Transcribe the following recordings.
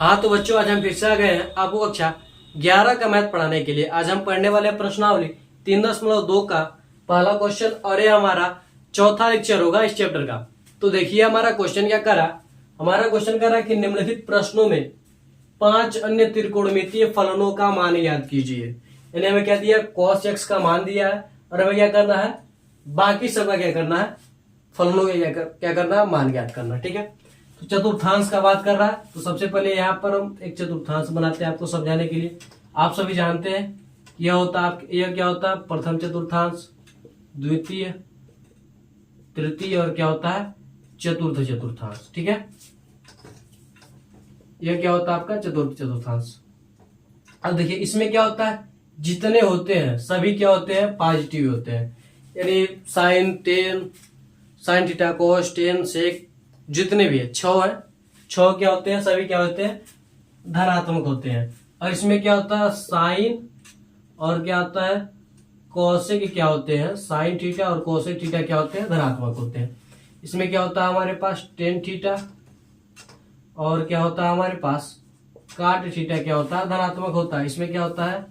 हाँ तो बच्चों, आज हम फिर से आ गए हैं आपको कक्षा 11 का मैथ पढ़ाने के लिए। आज हम पढ़ने वाले हैं प्रश्नावली 3.2 का पहला क्वेश्चन, और ये हमारा चौथा लेक्चर होगा इस चैप्टर का। तो देखिए हमारा क्वेश्चन क्या करा। हमारा क्वेश्चन करा कि निम्नलिखित प्रश्नों में 5 अन्य त्रिकोणमितीय फलनों का मान याद कीजिए। यानी हमें क्या दिया, cos x का मान दिया है, और हमें क्या करना है, बाकी सबका क्या करना है, फलनों का क्या करना है, मान ज्ञात करना। ठीक है, तो चतुर्थांश का बात कर रहा है। तो सबसे पहले यहाँ पर हम एक चतुर्थांश बनाते हैं आपको समझाने के लिए। आप सभी जानते हैं यह होता है, यह क्या होता है, प्रथम चतुर्थांश, द्वितीय, तृतीय और क्या होता है, चतुर्थ चतुर्थांश। ठीक है, यह क्या होता है आपका चतुर्थ चतुर्थांश। अब देखिए इसमें क्या होता है, जितने होते हैं सभी क्या होते हैं, पॉजिटिव होते हैं। यानी साइन थीटा, कोस, टेन, सेक, जितने भी है, 6 है, 6 क्या होते हैं, सभी क्या होते हैं, धनात्मक होते हैं। और इसमें क्या होता है, साइन और क्या होता है, कोसेक क्या होते हैं, साइन थीटा और कोसेक थीटा क्या होते हैं, धनात्मक होते हैं। इसमें क्या होता है हमारे पास टेन थीटा, और क्या होता है हमारे पास काट थीटा क्या होता है, धनात्मक होता है। इसमें क्या होता है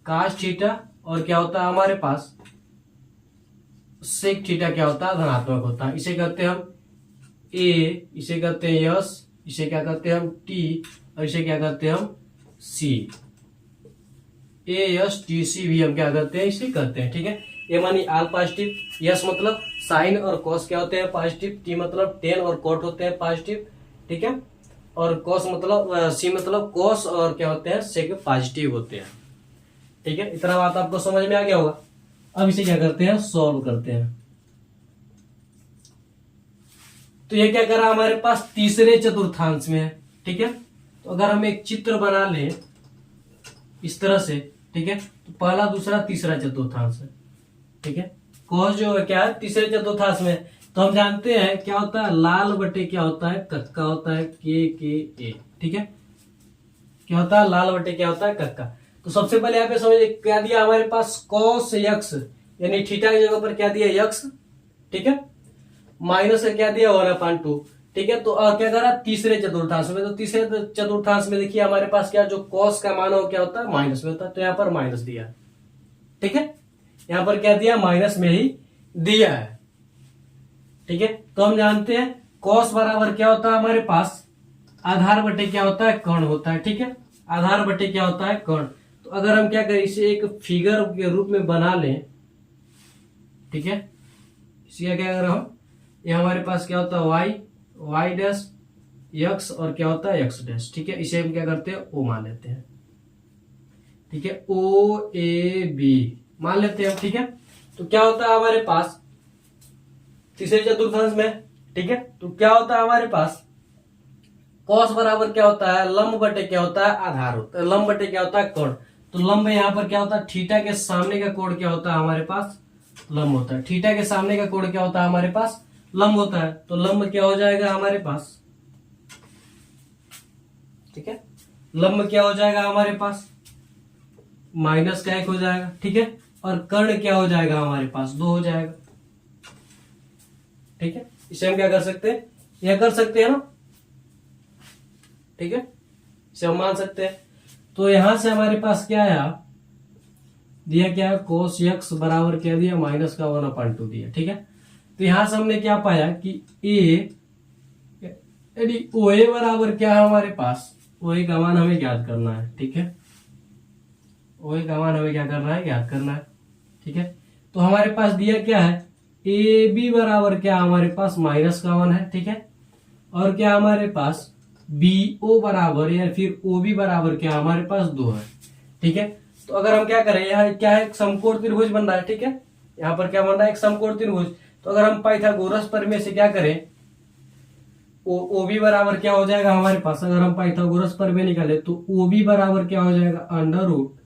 काश थीटा, और क्या होता है हमारे पास सेक थीटा क्या होता है, धनात्मक होता है। इसे कहते हैं हम ए, इसे कहते हैं यस, इसे क्या कहते हैं हम टी, और इसे क्या कहते हैं हम सी। ए यस टी सी भी हम क्या करते हैं, इसे करते हैं। ठीक है, ए मानी आल पॉजिटिव, यस मतलब साइन और कॉस क्या होते हैं पॉजिटिव, टी मतलब टेन और कोट होते हैं पॉजिटिव। ठीक है, और कॉस मतलब सी मतलब कॉस और क्या होते हैं, सेक पॉजिटिव होते हैं। ठीक है, इतना बात आपको समझ में आ गया होगा। अब इसे क्या करते हैं, सॉल्व करते हैं। तो ये क्या करा हमारे पास तीसरे चतुर्थांश में है। ठीक है, तो अगर हम एक चित्र बना लें इस तरह से, ठीक है, तो पहला, दूसरा, तीसरा चतुर्थांश है। ठीक है, कोस जो है क्या है, तीसरे चतुर्थांश में। तो हम जानते हैं क्या होता है, लाल बटे क्या होता है, कक्का होता है, के ए। ठीक है, क्या होता है, लाल बटे क्या होता है, कक्का। तो सबसे पहले यहाँ पे समझिए क्या दिया हमारे पास, कॉस यक्स, यानी थीटा की जगह पर क्या दिया, यक्स। ठीक है, माइनस का क्या दिया, 1/2। ठीक है, तो और क्या करा तीसरे चतुर्थांश में। तो तीसरे चतुर्थांश में देखिए हमारे पास क्या, जो कॉस का मान हो क्या होता है, माइनस में होता है। तो यहाँ पर माइनस दिया। ठीक है, यहाँ पर क्या दिया, माइनस में ही दिया है। ठीक है, तो हम जानते हैं कॉस बराबर क्या होता है हमारे पास, आधार बटे क्या होता है, कर्ण होता है। ठीक है, आधार बटे क्या होता है, कर्ण। तो अगर हम क्या करें, इसे एक फिगर के रूप में बना लें। ठीक है, इसका क्या करें हम, ये हमारे पास क्या होता है, वाई डैश एक्स, और क्या होता है एक्स डैश। ठीक है, इसे हम क्या करते हैं, ओ मान लेते हैं। ठीक है, ओ ए बी मान लेते हैं हम। ठीक है, तो क्या होता है हमारे पास तीसरे चतुर्थांश में। ठीक है, तो क्या होता है हमारे पास, कॉस बराबर क्या होता है, लंब बटे क्या होता है, आधार होता है। लंब बटे क्या होता है, कोण। तो लंब यहाँ पर क्या होता है, थीटा के सामने का कोण क्या होता है हमारे पास, लंब होता है। थीटा के सामने का कोण क्या होता है हमारे पास, लंब होता है। तो लंब क्या हो जाएगा हमारे पास, ठीक है, लंब क्या हो जाएगा हमारे पास, माइनस का 1 हो जाएगा। ठीक है, और कर्ण क्या हो जाएगा हमारे पास, 2 हो जाएगा। ठीक है, इसे हम क्या कर सकते हैं, यह कर सकते हैं ना। ठीक है, इसे हम मान सकते हैं। तो यहां से हमारे पास क्या आया, दिया क्या, कोस एक्स बराबर क्या दिया, माइनस का 1/2 दिया। ठीक है, तो यहां से हमने क्या पाया कि ए, यदि ओ ए बराबर क्या है हमारे पास, ओ ए का मान हमें ज्ञात करना है। ठीक है, ओ ए का मान हमें क्या करना है, ज्ञात करना है। ठीक है, तो हमारे पास दिया क्या है, ए बी बराबर क्या हमारे पास, माइनस का 1 है। ठीक है, और क्या हमारे पास बी ओ बराबर या फिर ओ बी बराबर क्या हमारे पास 2 है। ठीक है, तो अगर हम क्या करें, यहाँ क्या है, एक समकोण त्रिभुज बन रहा है। ठीक है, यहाँ पर क्या बन रहा है, एक समकोण त्रिभुज। तो अगर हम पाइथागोरस प्रमेय से क्या करें, ओ बी बराबर क्या हो जाएगा हमारे पास, अगर हम पाइथागोरस प्रमेय निकाले तो ओ बी बराबर क्या हो जाएगा, अंडर रूट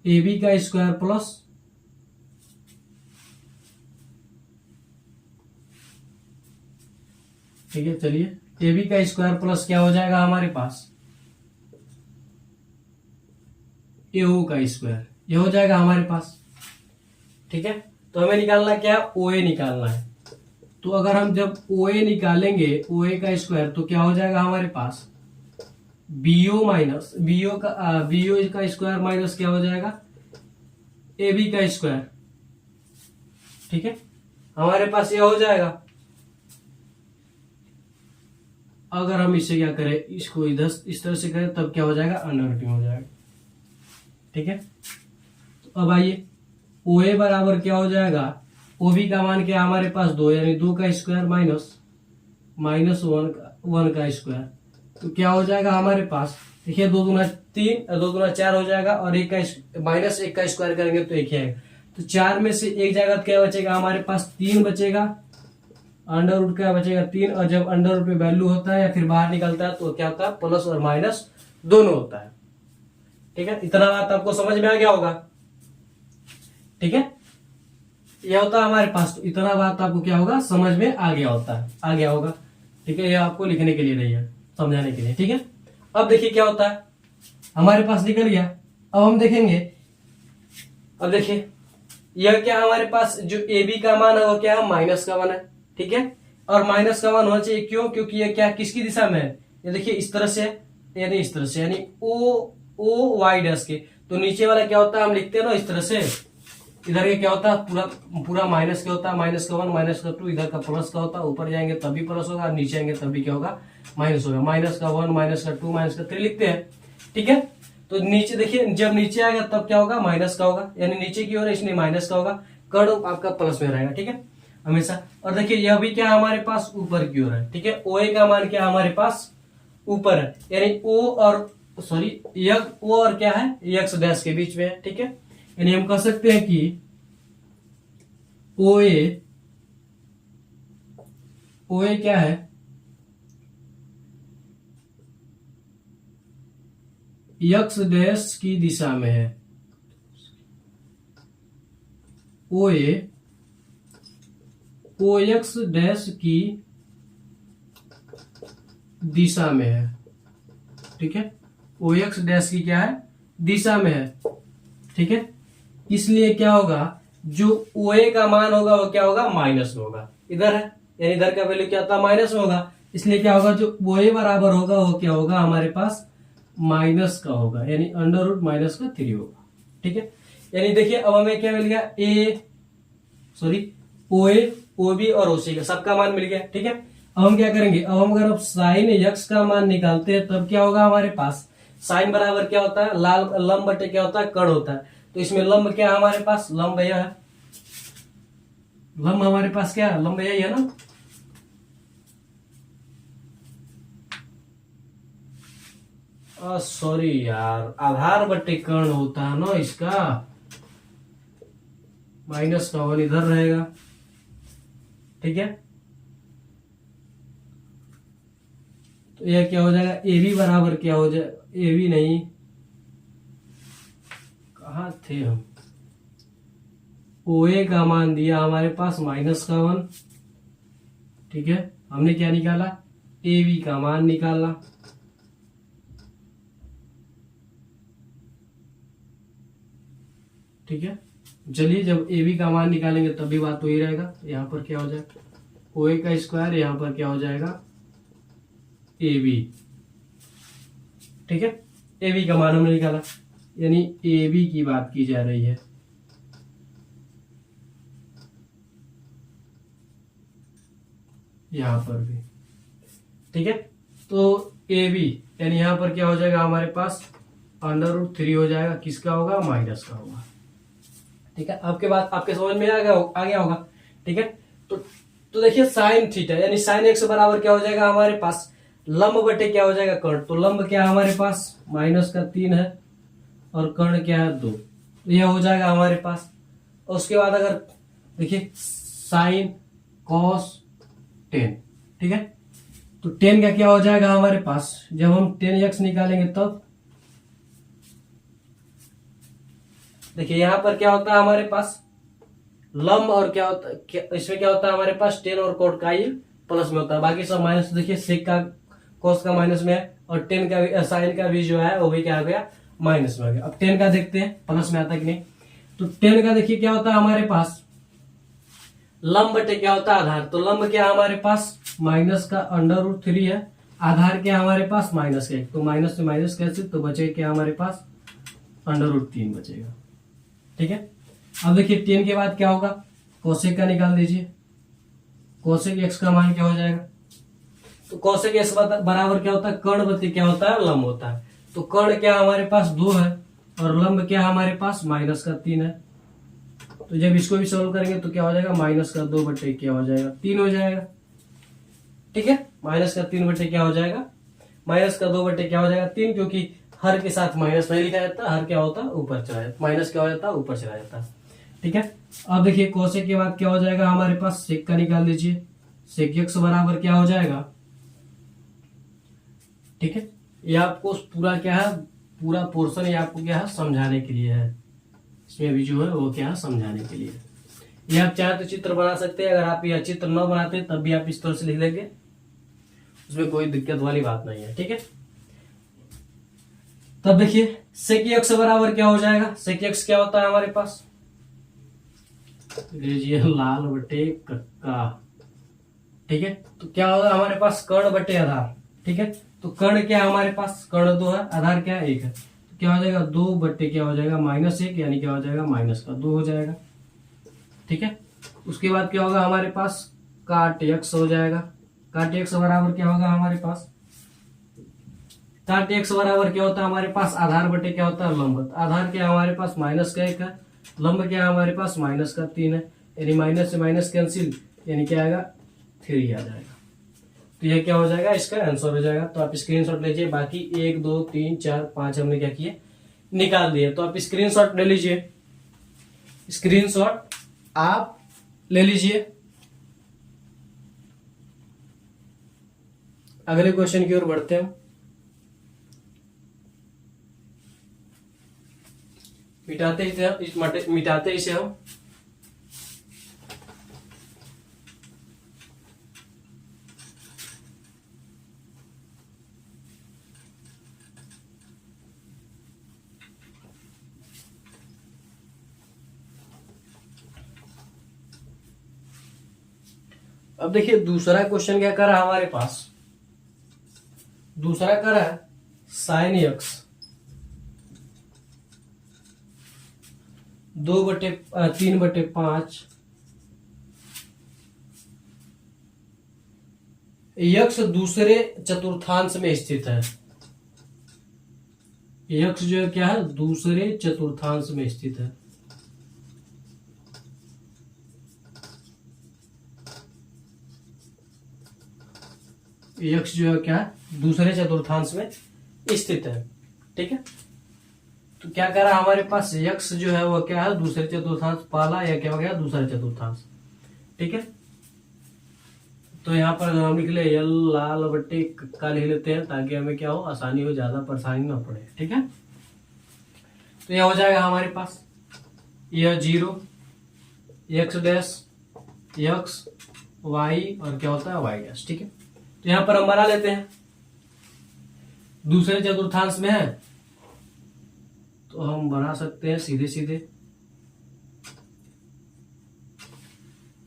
ए बी का स्क्वायर प्लस ठीक है, चलिए ए बी का स्क्वायर प्लस क्या हो जाएगा हमारे पास, ए ओ का स्क्वायर, ये हो जाएगा हमारे पास। ठीक है, तो हमें निकालना क्या है, OA निकालना है। तो अगर हम जब OA निकालेंगे, OA का स्क्वायर, तो क्या हो जाएगा हमारे पास BO माइनस BO का स्क्वायर माइनस क्या हो जाएगा AB का स्क्वायर। ठीक है, हमारे पास ये हो जाएगा। अगर हम इसे क्या करें, इसको इधर इस तरह से करें, तब क्या हो जाएगा, अंडर हो जाएगा। ठीक है, तो अब आइए OA बराबर क्या हो जाएगा, OB का मान क्या हमारे पास 2, यानी 2 का स्क्वायर माइनस 1 का स्क्वायर। तो क्या हो जाएगा हमारे पास, देखिए 2 दूना 3, 2 दूना 4 हो जाएगा, और माइनस 1 का स्क्वायर करेंगे तो 1 ही आएगा। तो 4 में से 1 जाएगा तो क्या बचेगा हमारे पास, 3 बचेगा। अंडर रूट क्या बचेगा, 3। और जब अंडर रूट में वैल्यू होता है या फिर बाहर निकलता है तो क्या होता है, प्लस और माइनस दोनों होता है। ठीक है, इतना बात आपको समझ में आ गया होगा। ठीक है, यह होता है हमारे पास। तो इतना बात आपको क्या होगा, समझ में आ गया होगा। ठीक है, यह आपको लिखने के लिए नहीं है, समझाने के लिए। ठीक है, अब देखिए क्या होता है, हमारे पास निकल गया। अब हम देखेंगे, अब देखिए यह क्या हमारे पास जो AB का मान है वो क्या है, माइनस का मान है। ठीक है, और माइनस का मान होना चाहिए, क्यों, क्योंकि ये क्या किसकी दिशा में है, ये देखिए इस तरह से, यानी इस तरह से, यानी O Y डैश के। तो नीचे वाला क्या होता है, हम लिखते हैं ना इस तरह से, इधर ये क्या होता है, पूरा माइनस क्या होता है, माइनस का 1 माइनस का 2, इधर का प्लस का होता है, ऊपर जाएंगे तब भी प्लस होगा, नीचे आएंगे तब भी क्या होगा, माइनस होगा। माइनस का 1 माइनस का 2 माइनस का 3 लिखते हैं। ठीक है, तो नीचे देखिए, जब नीचे आएगा तब क्या होगा, माइनस का होगा, यानी नीचे की ओर इसलिए माइनस का होगा, कर्ण आपका प्लस में रहेगा। ठीक है, हमेशा। और देखिए यह भी क्या हमारे पास ऊपर की ओर है। ठीक है, OA का मान क्या हमारे पास ऊपर है, यानी O और क्या है, x डैश के बीच में है। ठीक है, यानी हम कह सकते हैं कि OA क्या है, x डैश की दिशा में है। OA OX डैश की दिशा में है। ठीक है, OX डैश की क्या है, दिशा में है। ठीक है, इसलिए क्या होगा, जो OA का मान होगा वो क्या होगा, माइनस में होगा। इधर है, यानी इधर का वैल्यू क्या होता है, माइनस में होगा। इसलिए क्या होगा, जो OA बराबर होगा वो क्या होगा हमारे पास, माइनस का होगा, यानी अंडर रूट माइनस का 3 होगा। ठीक है, यानी देखिए अब हमें क्या मिल गया, OA OB और OC का सबका मान मिल गया। ठीक है, अब हम क्या करेंगे, अब हम अगर साइन x का मान निकालते हैं तब क्या होगा हमारे पास, साइन बराबर क्या होता है, लाल लंब बटे क्या होता है, कर्ण होता है। तो इसमें लंब क्या है हमारे पास, लंब यह है, लंब हमारे पास क्या है, लंब यही है ना। सॉरी यार, आधार बटे कर्ण होता है ना इसका, माइनस का 1 इधर रहेगा। ठीक है, तो यह क्या हो जाएगा, AB बराबर क्या हो जाएगा, AB नहीं, कहा थे हम, OA का मान दिया हमारे पास माइनस का 1। ठीक है, हमने क्या निकाला, AB का मान निकाला। ठीक है, चलिए जब AB का मान निकालेंगे तब भी बात वही रहेगा। यहाँ पर क्या हो जाएगा, OA का स्क्वायर, यहाँ पर क्या हो जाएगा, AB। ठीक है, AB का मान हमने निकाला, यानी AB की बात की जा रही है। यहां पर भी। ठीक है, तो AB यानी यहां पर क्या हो जाएगा हमारे पास, अंडर रूट 3 हो जाएगा, किसका होगा, माइनस का होगा। ठीक है, आपके बात आपके समझ में आ गया होगा। ठीक है, तो देखिए साइन थीटा यानी साइन x बराबर क्या हो जाएगा हमारे पास, लंब बटे क्या हो जाएगा, कर्ण। तो लंब क्या है हमारे पास, माइनस का 3 है, और कर्ण क्या है, 2। यह हो जाएगा हमारे पास। और उसके बाद अगर देखिए साइन कॉस 10। ठीक है, तो 10 का क्या हो जाएगा हमारे पास, जब हम 10x निकालेंगे तब देखिए यहां पर क्या होता है हमारे पास, लंब और क्या होता है, इसमें क्या होता है हमारे पास 10 और कोट का ये प्लस में होता है, बाकी सब माइनस। देखिए सेक का कोस का माइनस में है, और 10 का साइन का भी जो है वो भी क्या हो गया, माइनस में हो गया। अब 10 का देखते हैं प्लस में आता है कि नहीं। तो 10 का देखिए क्या होता है हमारे पास, लंब बटे क्या होता है आधार। तो लंब क्या हमारे पास माइनस का √3 है, आधार क्या हमारे पास माइनस का 1, तो माइनस से माइनस कैंसिल, तो बचे क्या हमारे पास √3 बचेगा। ठीक है, अब देखिए 10 के बाद क्या होगा, कोसेक का निकाल दीजिए। कोसेक x का मान क्या हो जाएगा, तो कोसेक x बराबर क्या होता है, कर्ण बटे क्या होता है लंब होता है। तो कर्ण क्या हमारे पास 2 है और लंब क्या हमारे पास -3 है। तो जब इसको भी सोल्व करेंगे तो क्या हो जाएगा, -2 बटे क्या हो जाएगा 3 हो जाएगा। ठीक है, -3 बटे क्या हो जाएगा, -2 बटे क्या हो जाएगा 3, क्योंकि हर के साथ माइनस नहीं लिखा जाता, हर क्या होता है ऊपर चला जाता, माइनस क्या हो जाता है ऊपर चला जाता है। ठीक है, अब देखिए कोसेक के बाद क्या हो जाएगा हमारे पास, सेक का निकाल लीजिए। सेक x बराबर क्या हो जाएगा। ठीक है, ये आपको पूरा क्या है, पूरा पोर्शन ये आपको क्या है समझाने के लिए है, इसमें भी जो है वो क्या है समझाने के लिए। ये आप चाहे तो चित्र बना सकते हैं, अगर आप यह चित्र न बनाते तब भी आप इस तरह से लिख लेंगे, उसमें कोई दिक्कत वाली बात नहीं है। ठीक है, तब देखिए सेक x बराबर क्या हो जाएगा, सेक x क्या होता है हमारे पास, लीजिए लाल बटे कक्का। ठीक है, तो क्या होगा हमारे पास कर्ण बटे आधार। ठीक है, तो कर्ण क्या है हमारे पास, कर्ण 2 है, आधार क्या है 1 है, तो क्या हो जाएगा 2 बटे क्या हो जाएगा -1, यानी क्या हो जाएगा -2 हो जाएगा। ठीक है, उसके बाद क्या होगा हमारे पास, काट x हो जाएगा। काट x बराबर क्या होगा हमारे पास, काट x बराबर क्या होता है हमारे पास, आधार बटे क्या होता है लंब। आधार क्या हमारे पास -1 है, लंब क्या हमारे पास -3 है, यानी माइनस से माइनस कैंसिल, यानी क्या आएगा 3 आ जाएगा। तो यह क्या हो जाएगा, इसका आंसर हो जाएगा। तो आप स्क्रीनशॉट लीजिए, बाकी 1 2 3 4 5 हमने क्या किए निकाल दिए। तो आप स्क्रीनशॉट ले लीजिए, स्क्रीनशॉट आप ले लीजिए। अगले क्वेश्चन की ओर बढ़ते हैं। मिटाते इसे हम। अब देखिए दूसरा क्वेश्चन क्या कर रहा है हमारे पास, दूसरा कर रहा है साइन x 3/5 यक्ष दूसरे चतुर्थांश में स्थित है। यक्ष जो है क्या है, दूसरे चतुर्थांश में स्थित है। यक्ष जो है क्या है, दूसरे चतुर्थांश में स्थित है। ठीक है, तो क्या कह रहा है हमारे पास, यक्ष जो है वो क्या है दूसरे चतुर्थांश, पहला या क्या हो गया दूसरा चतुर्थांश। ठीक है, तो यहाँ पर हम लिख ले यल लाल बट्टे का लिख लेते हैं, ताकि हमें क्या हो आसानी हो, ज्यादा परेशानी ना पड़े। ठीक है, तो यह हो जाएगा हमारे पास, यह 0 x डैश x y और क्या होता है y डैश। ठीक है, तो यहां पर हम बना लेते हैं, दूसरे चतुर्थांश में है तो हम बना सकते हैं सीधे सीधे।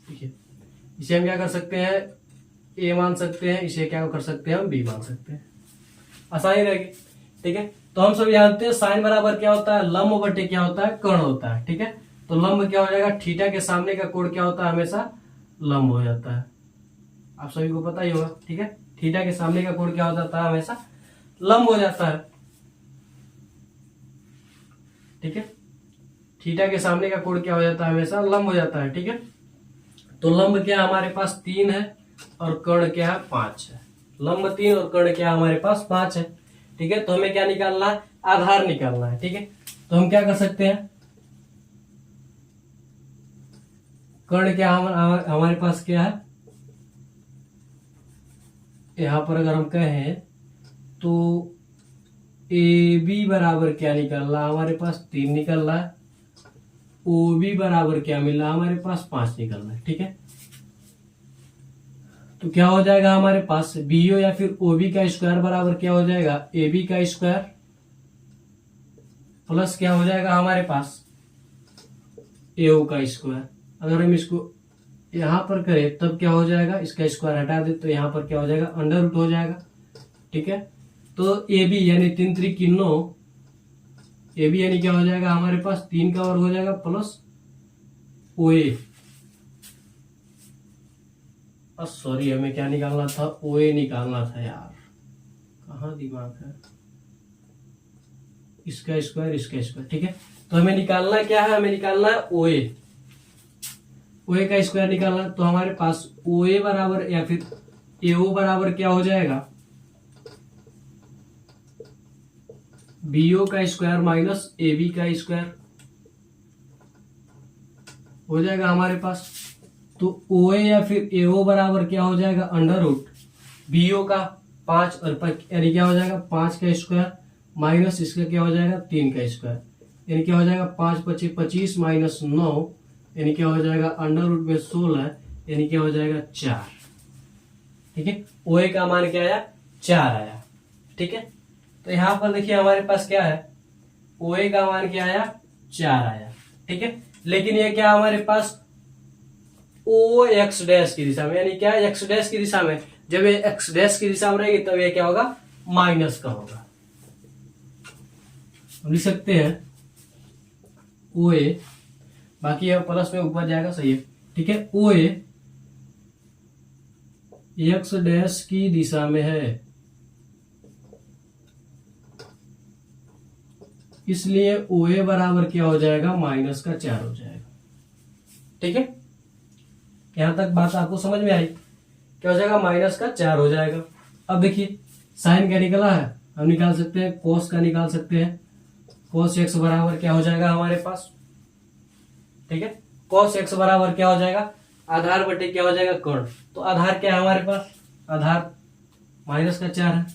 ठीक है, इसे हम क्या कर सकते हैं, a मान सकते हैं, इसे क्या कर सकते हैं हम b मान सकते हैं, आसानी रहेगी। ठीक है, तो हम सब जानते हैं साइन बराबर क्या होता है, लंब बटे क्या होता है कर्ण होता है। ठीक है, तो लंब क्या हो जाएगा, थीटा के सामने का कोण क्या होता है हमेशा लंब हो जाता है, आप सभी को पता ही होगा। ठीक है, थीटा के सामने का कोण क्या हो जाता है हमेशा लंब हो जाता है। ठीक है, थीटा के सामने का कोण क्या हो जाता है हमेशा लंब हो जाता है। ठीक है, तो लंब क्या हमारे पास 3 है और कर्ण क्या है 5 है। लंब 3 और कर्ण क्या हमारे पास 5 है। ठीक है, तो हमें क्या निकालना है, आधार निकालना है। ठीक है, तो हम क्या कर सकते हैं, कर्ण क्या हमारे पास क्या है, यहां पर अगर हम कहें तो ए बी बराबर क्या निकल रहा है हमारे पास 3 निकल रहा है, ओ बी बराबर क्या मिल रहा है हमारे पास 5 निकल रहा है। ठीक है, तो क्या हो जाएगा हमारे पास बीओ या फिर ओबी का स्क्वायर बराबर क्या हो जाएगा, ए बी का स्क्वायर प्लस क्या हो जाएगा हमारे पास एओ का स्क्वायर। अगर हम इसको यहाँ पर करें तब क्या हो जाएगा, इसका स्क्वायर हटा दे तो यहाँ पर क्या हो जाएगा, अंडर रूट हो जाएगा। ठीक है, तो ए बी यानी 3 3 9, ए बी यानी क्या हो जाएगा हमारे पास 3 का वर्ग हो जाएगा प्लस ओ ए, सॉरी हमें क्या निकालना था, ओ ए निकालना था यार, कहाँ दिमाग है, इसका स्क्वायर इसका स्क्वायर। ठीक है, तो हमें निकालना क्या है, हमें निकालना है ओ ए, ओ ए का स्क्वायर निकालना। तो हमारे पास ओ ए बराबर या फिर ए ओ बराबर क्या हो जाएगा, बी ओ का स्क्वायर माइनस ए बी का स्क्वायर हो जाएगा हमारे पास। तो ओ ए या फिर ए ओ बराबर क्या हो जाएगा, अंडर रूट बी ओ का 5 और यानी क्या हो जाएगा 5 का स्क्वायर माइनस इसका क्या हो जाएगा 3 का स्क्वायर, यानी क्या हो जाएगा 5 25 25 माइनस 9, यानी क्या हो जाएगा अंडर रूट में 16, यानी क्या हो जाएगा 4। ठीक है, ओ ए का मान क्या आया, 4 आया। ठीक है, तो यहां पर देखिए हमारे पास क्या है, ओ ए का मान क्या आया, 4 आया। ठीक है, लेकिन ये क्या हमारे पास ओ एक्स डैश की दिशा में, यानी क्या एक्स डैश की दिशा में, जब ये एक्स डैश की दिशा में रहेगी तब ये क्या होगा, माइनस का होगा। हम लिख सकते हैं ओ ए, बाकी यह प्लस में ऊपर जाएगा, सही है। ठीक है, ओ ए एक्स डैश की दिशा में है, इसलिए ओ ए बराबर क्या हो जाएगा, माइनस का 4 हो जाएगा। ठीक है, यहां तक बात आपको समझ में आई, क्या हो जाएगा, माइनस का 4 हो जाएगा। अब देखिए साइन क्या निकला है, हम निकाल सकते हैं कोस का, निकाल सकते हैं कोस एक्स बराबर क्या हो जाएगा हमारे पास। ठीक है, कोस एक्स बराबर क्या हो जाएगा, आधार बटे क्या हो जाएगा, कर्ण। तो आधार क्या है हमारे पास, आधार माइनस का 4 है,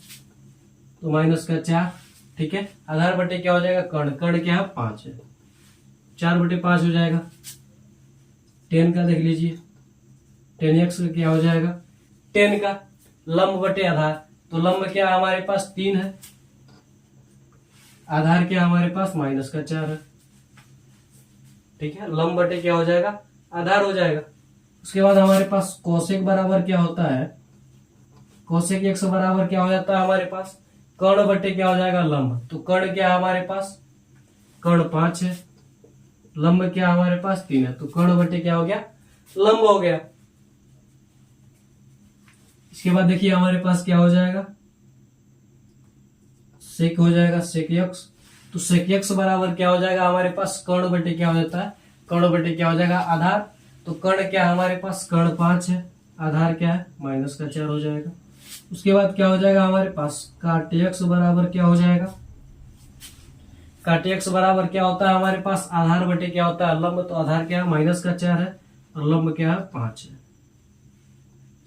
तो माइनस का 4। ठीक है, आधार बटे क्या हो जाएगा, कर्ण, कर्ण क्या है 5 है, 4 बटे 5 हो जाएगा। 10 का देख लीजिए, 10x का क्या हो जाएगा, 10 का लंब बटे आधार, तो लंब क्या हमारे पास 3 है, आधार क्या हमारे पास माइनस का 4 है। ठीक है, लंब बटे क्या हो जाएगा, आधार हो जाएगा। उसके बाद हमारे पास कोसेक बराबर क्या होता है, कोसेक एक्स बराबर क्या हो जाता है हमारे पास, कर्ण बटे क्या हो जाएगा, लंब। तो कर्ण क्या है हमारे पास, कर्ण 5 है, लंब क्या हमारे पास 3 है, तो कर्ण बटे क्या हो गया, लंब हो गया। इसके बाद देखिए हमारे पास क्या हो जाएगा, सेक हो जाएगा, सेक एक्स। तो सेक एक्स बराबर क्या हो जाएगा हमारे पास, कर्ण बटे क्या हो जाता है, कर्ण बटे क्या हो जाएगा, आधार। तो कर्ण क्या हमारे पास, कर्ण 5 है, आधार क्या है माइनस का 4 हो जाएगा। उसके बाद क्या हो जाएगा हमारे पास, काट एक्स बराबर क्या हो जाएगा, काट एक्स बराबर क्या होता है हमारे पास, आधार बटे क्या होता है, लंब। तो आधार क्या है माइनस का 4 है और लंब क्या है 5 है,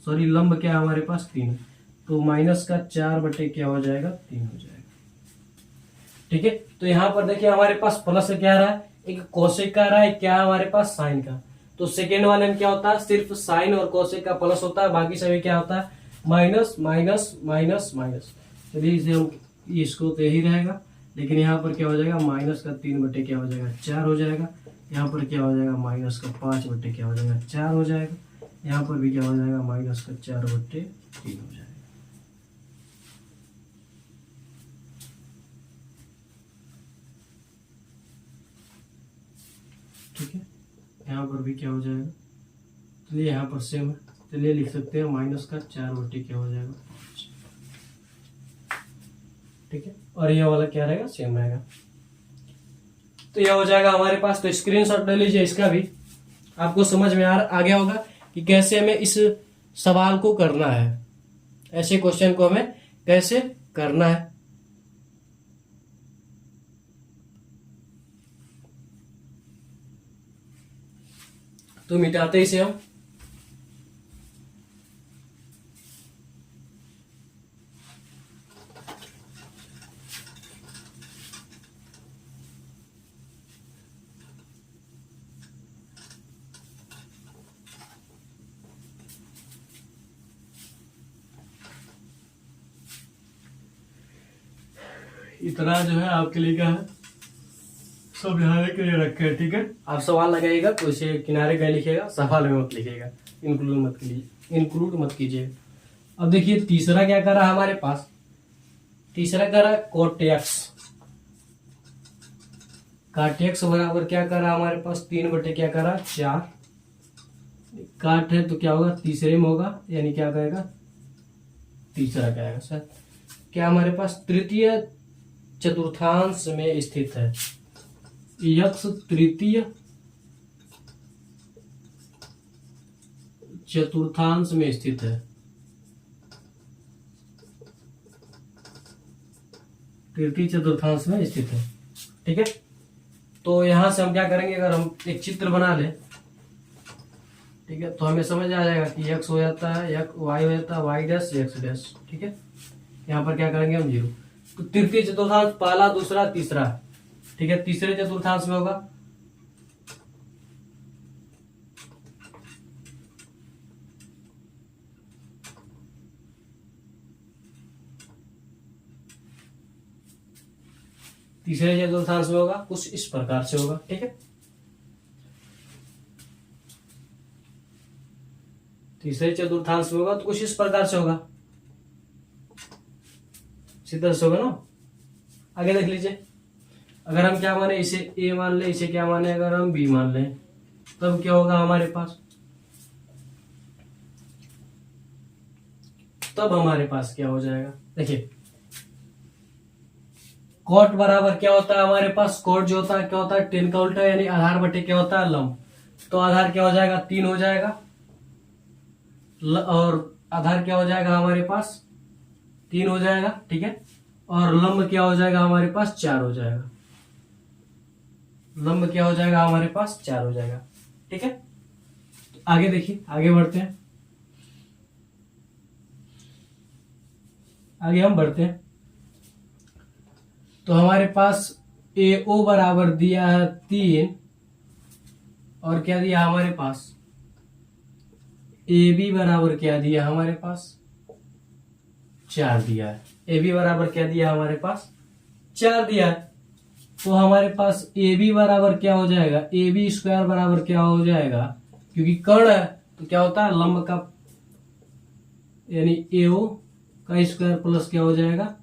सॉरी लंब क्या है हमारे पास 3 है, तो माइनस का 4 बटे क्या हो जाएगा 3 हो जाएगा। ठीक है, तो यहाँ पर देखिए हमारे पास प्लस क्या आ रहा है, एक कोसेक का आ रहा है, क्या हमारे पास साइन का। तो सेकेंड वाले में क्या होता है, सिर्फ साइन और कोसेक का प्लस होता है, बाकी सभी क्या होता है माइनस माइनस माइनस माइनस। चलिए इसे हम, इसको तो यही रहेगा, लेकिन यहाँ पर क्या हो जाएगा, माइनस का 3 बटे क्या हो जाएगा 4 हो जाएगा। यहाँ पर क्या हो जाएगा, माइनस का 5 बटे क्या हो जाएगा 4 हो जाएगा। यहाँ पर भी क्या हो जाएगा, माइनस का 4 बटे 3 हो जाएगा। ठीक है, यहाँ पर भी क्या हो जाएगा, चलिए यहाँ पर सेम है, चलिए लिख सकते हैं माइनस का 4 बटे क्या हो जाएगा 5। ठीक है, और यह वाला क्या रहेगा, सेम रहेगा। तो यह हो जाएगा हमारे पास। तो स्क्रीनशॉट ले लीजिए, इसका भी आपको समझ में आ गया होगा कि कैसे हमें इस सवाल को करना है, ऐसे क्वेश्चन को हमें कैसे करना है। तो मिटाते इसे हम, इतना जो है आपके लिए क्या है, सब यहाँ के लिए रखे हैं। ठीक है, आप सवाल लगाइएगा तो इसे किनारे का लिखिएगा, सवाल में मत लिखिएगा। इंक्लूड मत कीजिए। अब देखिए तीसरा क्या कर रहा है हमारे पास, तीसरा कर रहा है cot x। cot x बराबर क्या कर रहा है हमारे पास 3 बटे क्या कर रहा है 4। काट है तो क्या होगा तीसरे में होगा, यानी क्या कहेगा तीसरा क्या आएगा सर, क्या हमारे पास तृतीय चतुर्थांश में स्थित है। यक्ष तृतीय चतुर्थांश में स्थित है, तृतीय चतुर्थांश में स्थित है। ठीक है, तो यहां से हम क्या करेंगे, अगर हम एक चित्र बना लें, ठीक है, तो हमें समझ आ जाएगा कि x हो जाता है y हो जाता है y डैश x डैश। ठीक है, यहाँ पर क्या करेंगे हम 0। तो तृतीय चतुर्थांश पहला दूसरा तीसरा, ठीक है, तीसरे चतुर्थांश में होगा तीसरे चतुर्थांश में होगा कुछ इस प्रकार से होगा। ठीक है, तीसरे चतुर्थांश में होगा तो कुछ इस प्रकार से होगा, सीधा से होगा ना। आगे देख लीजिए, अगर हम क्या माने इसे a मान ले, इसे क्या माने अगर हम b मान लें, तब क्या होगा हमारे पास, तब हमारे पास क्या हो जाएगा। देखिए कॉट बराबर क्या होता है हमारे पास, कॉट जो होता है क्या होता है 10 का उल्टा, यानी आधार बटे क्या होता है लंब। तो आधार क्या हो जाएगा 3 हो जाएगा, और आधार क्या हो जाएगा हमारे पास 3 हो जाएगा। ठीक है, और लंब क्या हो जाएगा हमारे पास 4 हो जाएगा, लंब क्या हो जाएगा हमारे पास 4 हो जाएगा। ठीक है, तो आगे देखिए, आगे बढ़ते हैं, आगे हम बढ़ते हैं। तो हमारे पास AO बराबर दिया है 3, और क्या दिया हमारे पास AB बराबर क्या दिया हमारे पास 4 दिया है। AB बराबर क्या दिया हमारे पास 4 दिया है। तो हमारे पास AB बराबर क्या हो जाएगा, AB स्क्वायर बराबर क्या हो जाएगा, क्योंकि कर्ण है तो क्या होता है लंब का, यानी AO का स्क्वायर प्लस क्या हो जाएगा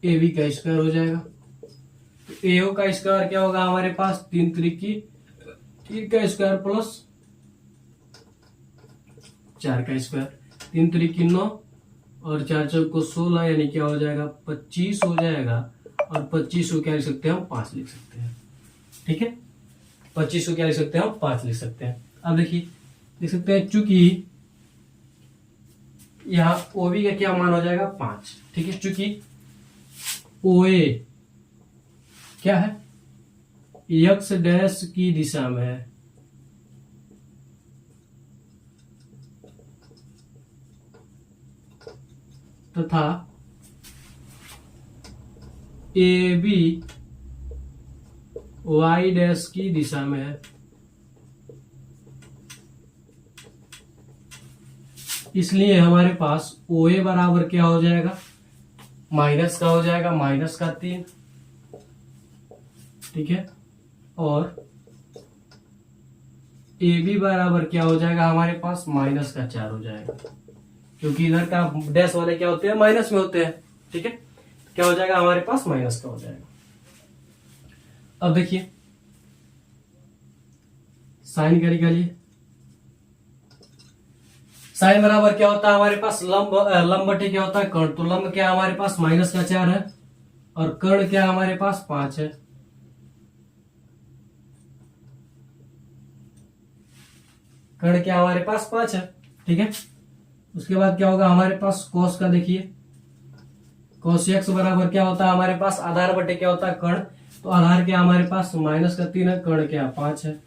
AB का स्क्वायर हो जाएगा। तो AO का स्क्वायर क्या होगा हमारे पास 3 त्रिकी 3 का स्क्वायर प्लस 4 का स्क्वायर, 3 त्रिकी 9 और 4 चौक को 16, यानी क्या हो जाएगा 25 हो जाएगा। और 25 को क्या लिख सकते हैं हम 5 लिख सकते हैं। ठीक है, 25 को क्या लिख सकते हैं हम 5 लिख सकते हैं। अब देखिए लिख सकते हैं, चूंकि यहाँ OB का क्या मान हो जाएगा 5। ठीक है, चूंकि OA क्या है x डैश की दिशा में है, तथा AB y डैश की दिशा में है, इसलिए हमारे पास OA बराबर क्या हो जाएगा माइनस का हो जाएगा माइनस का 3। ठीक है, और AB बराबर क्या हो जाएगा हमारे पास माइनस का 4 हो जाएगा, क्योंकि इधर का डैश वाले क्या होते हैं माइनस में होते हैं। ठीक है, क्या हो जाएगा हमारे पास माइनस का हो जाएगा। अब देखिए साइन का निकालिए, साइन बराबर क्या होता है हमारे पास लंब बटे क्या होता है कर्ण। तो लंब क्या हमारे पास माइनस का 4 है, और कर्ण क्या हमारे पास 5 है। कर्ण क्या हमारे पास 5 है। ठीक है, उसके बाद क्या होगा हमारे पास कोस का, देखिए कोस x बराबर क्या होता है हमारे पास आधार बटे क्या होता है कर्ण। तो आधार क्या हमारे पास माइनस का 3 है, कर्ण क्या 5 है।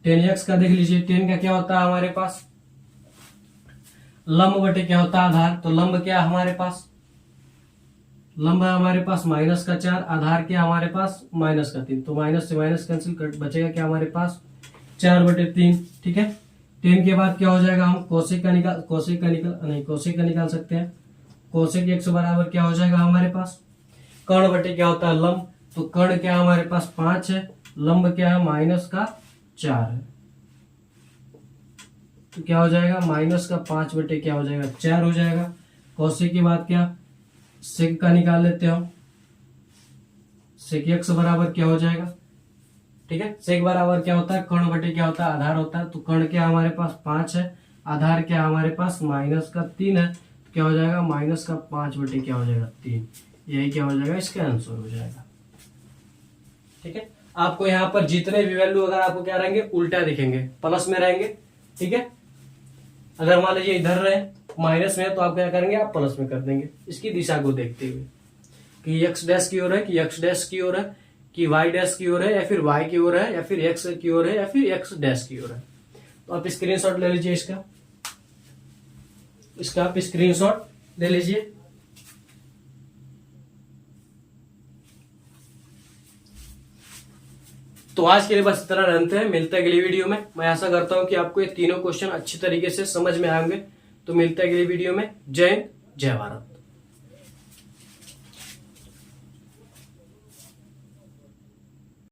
10x का देख लीजिए, 10 का क्या होता है हमारे पास लंब बटे क्या होता है आधार। तो लंब क्या हमारे पास लंब है हमारे पास माइनस का 4, आधार क्या हमारे पास माइनस का 3। तो माइनस से माइनस कैंसिल कर बचेगा क्या हमारे पास 4/3। ठीक है, 10 के बाद क्या हो जाएगा हम कोसेक का निकाल सकते हैं। कोसेक x बराबर क्या हो जाएगा हमारे पास कर्ण बटे क्या होता है लंब। तो कर्ण क्या हमारे पास 5 है, लंब क्या है माइनस का 4 है। तो क्या हो जाएगा, माइनस का 5 बटे क्या हो जाएगा, 4 हो जाएगा। कौशिक की बात क्या, सेक का निकाल लेते हो, सेक एक्स बराबर क्या हो जाएगा, ठीक है। सेक बराबर क्या होता है, कर्ण बटे क्या होता है, आधार होता है। तो कर्ण क्या हमारे पास 5 है, आधार क्या हमारे पास माइनस का 3 है, तो क्या हो जाएगा, माइनस का 5 बटे क्या हो जाएगा, 3। यही क्या हो जाएगा, इसका आंसर हो जाएगा, ठीक है। आपको यहाँ पर जितने भी वैल्यू अगर आपको क्या रहेंगे, उल्टा दिखेंगे, प्लस में रहेंगे, ठीक है। अगर मान लीजिए इधर रहे माइनस में, तो आप क्या करेंगे, आप प्लस में कर देंगे, इसकी दिशा को देखते हुए कि एक्स डैश की ओर है, कि एक्स डैश की ओर है, कि वाई डैश की ओर है, या फिर वाई की ओर है, या फिर एक्स की ओर है, या फिर एक्स डैश की ओर है। तो आप स्क्रीनशॉट ले लीजिए, इसका आप स्क्रीनशॉट ले लीजिए। तो आज के लिए बस इतना रहते हैं, मिलते हैं अगली वीडियो में। मैं आशा करता हूं कि आपको ये तीनों क्वेश्चन अच्छी तरीके से समझ में आएंगे। तो मिलते हैं अगली वीडियो में। जय हिंद, जय भारत।